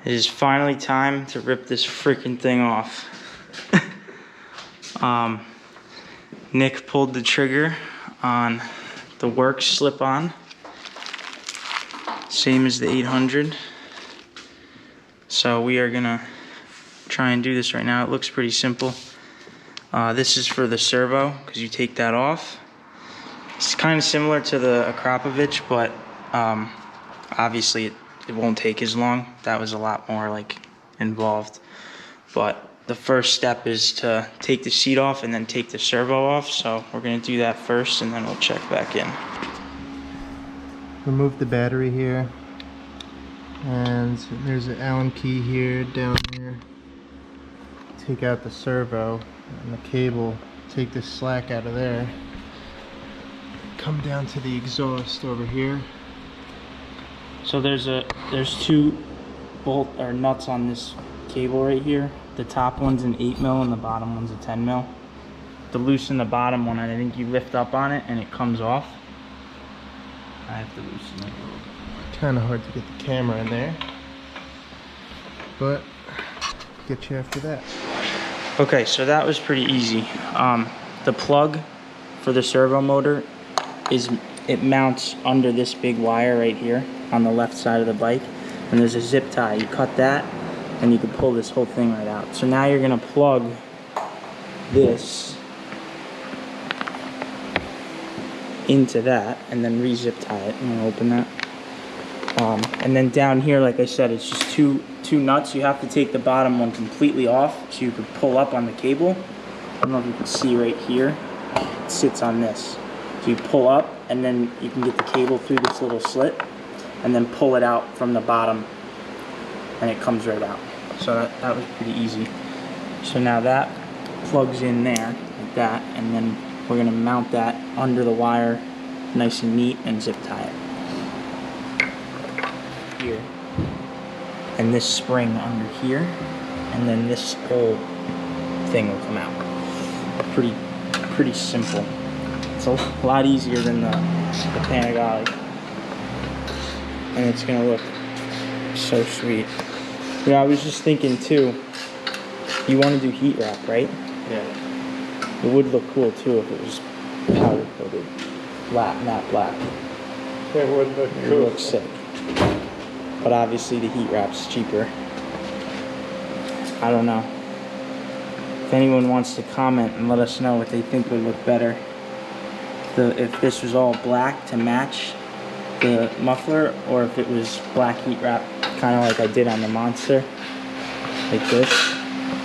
It is finally time to rip this freaking thing off. Nick pulled the trigger on the Werkes slip-on, same as the 800. So we are gonna try and do this right now. It looks pretty simple. This is for the servo, because you take that off. It's kind of similar to the Akrapovich, but obviously it won't take as long. That was a lot more like involved. But the first step is to take the seat off and then take the servo off. So we're gonna do that first and then we'll check back in. Remove the battery here. And there's an Allen key here, down here. Take out the servo and the cable. Take the slack out of there. Come down to the exhaust over here. So there's two bolt or nuts on this cable right here. The top one's an 8mm and the bottom one's a 10mm. To loosen the bottom one, I think you lift up on it and it comes off. I have to loosen it a little bit. Kind of hard to get the camera in there, but get you after that. Okay, so that was pretty easy. The plug for the servo motor it mounts under this big wire right here on the left side of the bike, and there's a zip tie. You cut that and you can pull this whole thing right out. So now you're gonna plug this into that and then re-zip tie it. I'm gonna open that. And then down here, like I said, it's just two nuts. You have to take the bottom one completely off so you can pull up on the cable. I don't know if you can see right here, it sits on this. So you pull up and then you can get the cable through this little slit and then pull it out from the bottom and it comes right out. So that was pretty easy. So now that plugs in there like that, and then we're gonna mount that under the wire nice and neat and zip tie it here. And this spring under here, and then this whole thing will come out. Pretty simple. It's a lot easier than the Panigale, and it's gonna look so sweet. Yeah, I was just thinking too, you want to do heat wrap, right? Yeah. It would look cool too if it was powder coated, matte black. It would look It cool. would look sick. But obviously the heat wrap's cheaper. I don't know. If anyone wants to comment and let us know what they think would look better. If this was all black to match the muffler, or if it was black heat wrap, kind of like I did on the Monster, like this,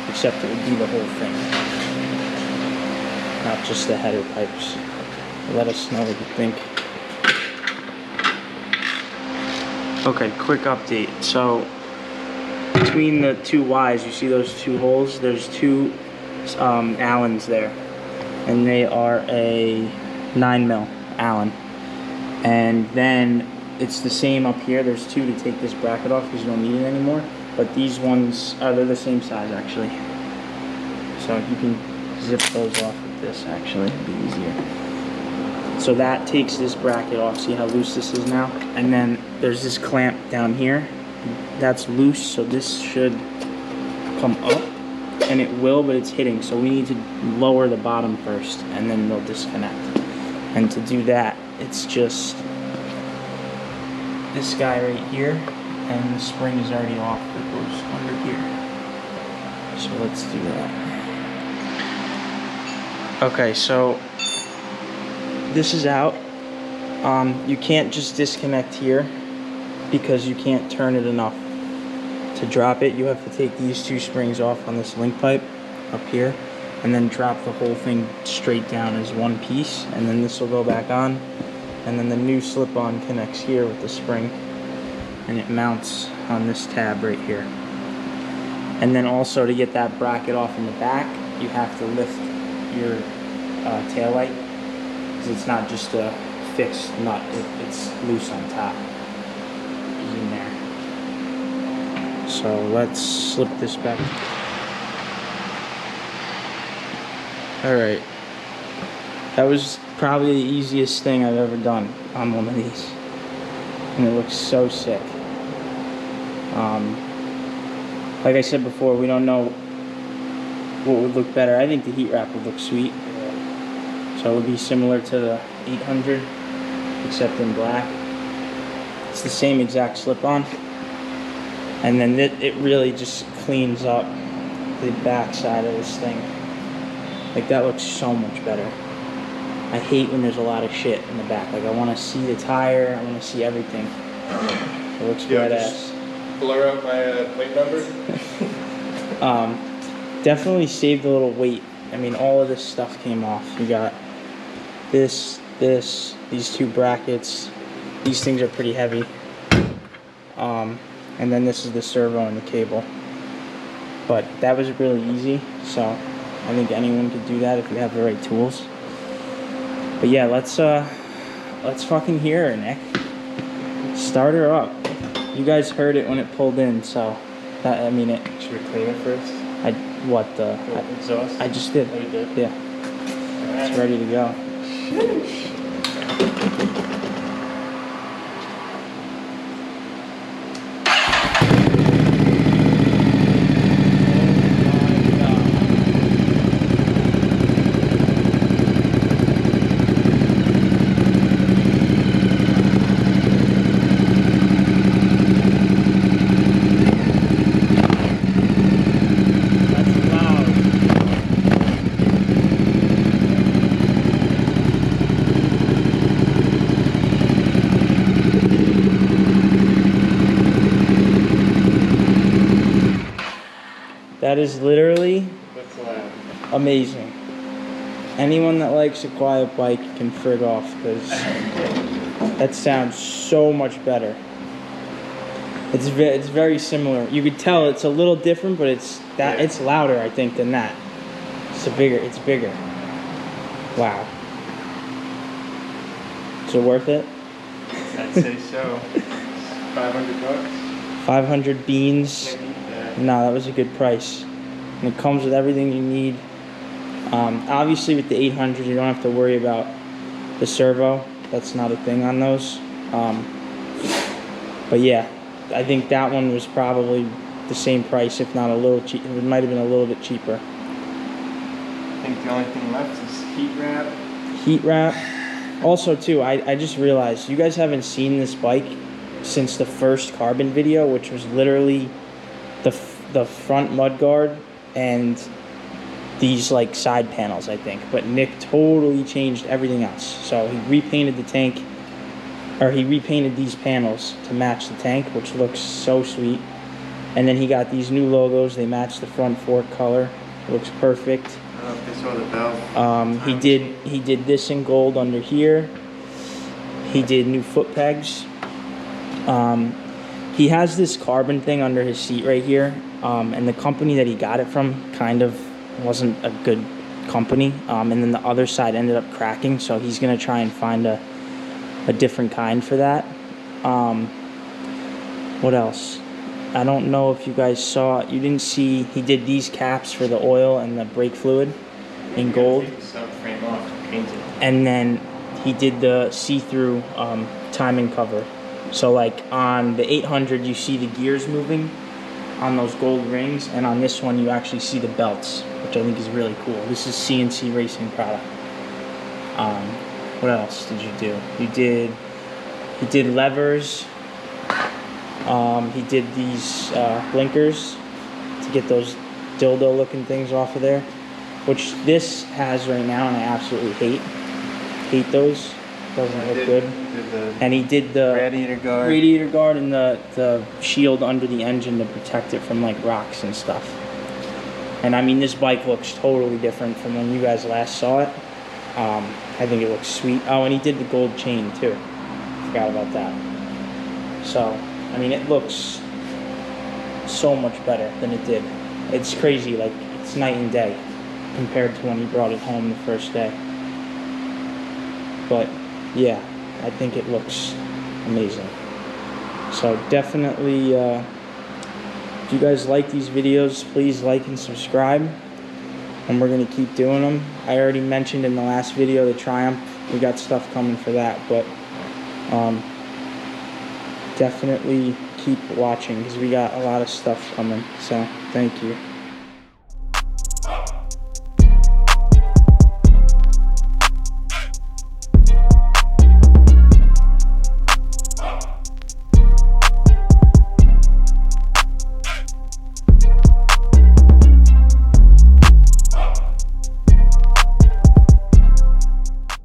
except it would be the whole thing, not just the header pipes. Let us know what you think. Okay, quick update. So between the two Ys, you see those two holes? There's two Allens there, and they are a 9mm Allen. And then it's the same up here. There's two to take this bracket off because you don't need it anymore. But these ones they're the same size actually. So you can zip those off with this actually, it'd be easier. So that takes this bracket off. See how loose this is now? And then there's this clamp down here. That's loose, so this should come up. And it will, but it's hitting. So we need to lower the bottom first, and then they'll disconnect. And to do that, it's just this guy right here, and the spring is already off that goes under here. So let's do that. Okay, so this is out. You can't just disconnect here because you can't turn it enough to drop it. You have to take these two springs off on this link pipe up here and then drop the whole thing straight down as one piece, and then this will go back on, and then the new slip-on connects here with the spring and it mounts on this tab right here. And then also to get that bracket off in the back, you have to lift your tail light, because it's not just a fixed nut, it's loose on top. It's in there. So let's slip this back. Alright. That was probably the easiest thing I've ever done on one of these. And it looks so sick. Like I said before, we don't know what would look better. I think the heat wrap would look sweet. So it would be similar to the 800, except in black. It's the same exact slip-on. And then it really just cleans up the back side of this thing. Like, that looks so much better. I hate when there's a lot of shit in the back. Like, I want to see the tire, I want to see everything. It looks badass. Blur out my plate number. Definitely saved a little weight. I mean, all of this stuff came off. You got these two brackets. These things are pretty heavy. And then this is the servo and the cable. But that was really easy, so I think anyone could do that if you have the right tools. But yeah, let's fucking hear her, Nick. Start her up. You guys heard it when it pulled in, so that, I mean, it. Should we clean it first? Exhaust? I just did. Oh, you did? Yeah. Right. It's ready to go. That is literally amazing. Anyone that likes a quiet bike can frig off, because that sounds so much better. It's very similar. You could tell it's a little different, but it's louder, I think, than that. It's bigger. Wow. Is it worth it? I'd say so. 500 bucks. 500 beans. Maybe. No, that was a good price. And it comes with everything you need. Obviously with the 800 you don't have to worry about the servo. That's not a thing on those. But yeah, I think that one was probably the same price, if not a little cheap. It might have been a little bit cheaper. I think the only thing left is heat wrap. Heat wrap. Also too, I just realized you guys haven't seen this bike since the first carbon video, which was literally the front mudguard and these like side panels, I think. But Nick totally changed everything else. So he repainted the tank, or he repainted these panels to match the tank, which looks so sweet. And then he got these new logos. They match the front fork color. It looks perfect. I don't know if they saw the bell. He did this in gold under here. He did new foot pegs. He has this carbon thing under his seat right here, and the company that he got it from kind of wasn't a good company, and then the other side ended up cracking, so he's gonna try and find a different kind for that. What else? I don't know if you guys saw, you didn't see, he did these caps for the oil and the brake fluid in gold, Frame off, paint it. and then he did the see-through timing cover. So like on the 800 you see the gears moving on those gold rings, and on this one you actually see the belts, which I think is really cool. This is CNC Racing product. What else did you do? He did levers. He did these blinkers to get those dildo looking things off of there, which this has right now, and I absolutely hate those. Doesn't look good. And he did the radiator guard and the shield under the engine to protect it from like rocks and stuff. And I mean, this bike looks totally different from when you guys last saw it. I think it looks sweet. Oh, and he did the gold chain too. Forgot about that. So, I mean, it looks so much better than it did. It's crazy, like it's night and day compared to when he brought it home the first day. But yeah, I think it looks amazing. So definitely, if you guys like these videos, please like and subscribe. And we're going to keep doing them. I already mentioned in the last video the Triumph. We got stuff coming for that. But definitely keep watching because we got a lot of stuff coming. So thank you.